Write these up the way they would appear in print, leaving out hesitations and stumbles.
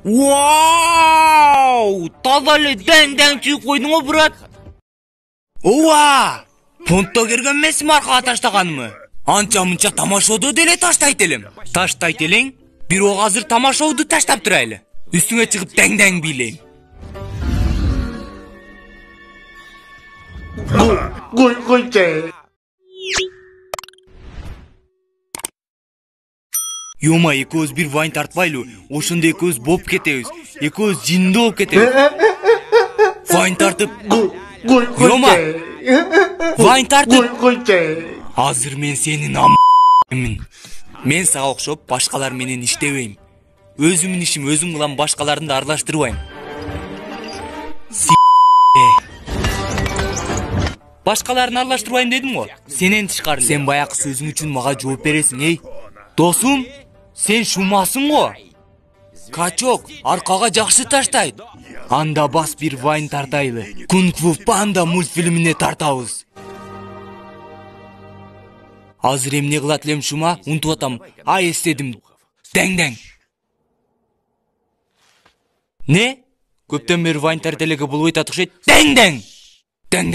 Вау! Таза эле дәң чыгып койдуң го, брат. Ооба! Понтто келген эмесми аркага таштаганымы? Анча-мынча тамашоодо деле таштайт элем. Таштайт элең? Бирок азыр тамашоодо таштап турайлы. Үстүңө чыгып дәң бийлейм. Койчу. Йома, экөөбүз бир вайн тартпайлы. Ошондо экөөбүз болуп кетебиз. Экөөбүз жинде болуп кетебиз. Вайн тартып. Йома. Вайн тартып. Азыр мен сенин аммын. Мен сага окшоп башкалар менен иштебейм. Өзүмдүн ишим өзүм кылам, башкаларды аралаштырбайм. Башкаларын аралаштырбайм дедим го. Сенен тышкары. Сен баягы сөзүң үчүн мага жооп бересиң, эй. Досум, сен шумасың го. Качок аркага жакшы таштайт. Анда бас бир вайн тартайлы. Кунг-фу панда мультфильмине тартабыз. Азыр эмне кылат элем шума? Унутуп атам. Эстедим. Дәң. Не? Көптөн бери вайн тарт элеге болбойт атышет. Дәң. Не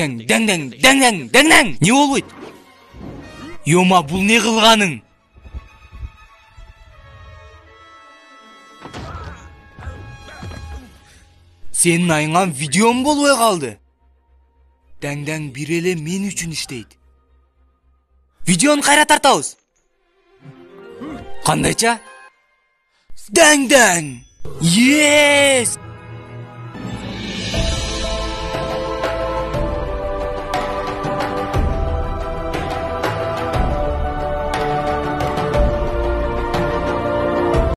болбойт? Йома, бул не кылганың? Сенин айыңан видеом болбой калды. Дәң бир эле мен үчүн иштейт. Видеону кайра тартабыз. Кандайча? Дәң. Yes!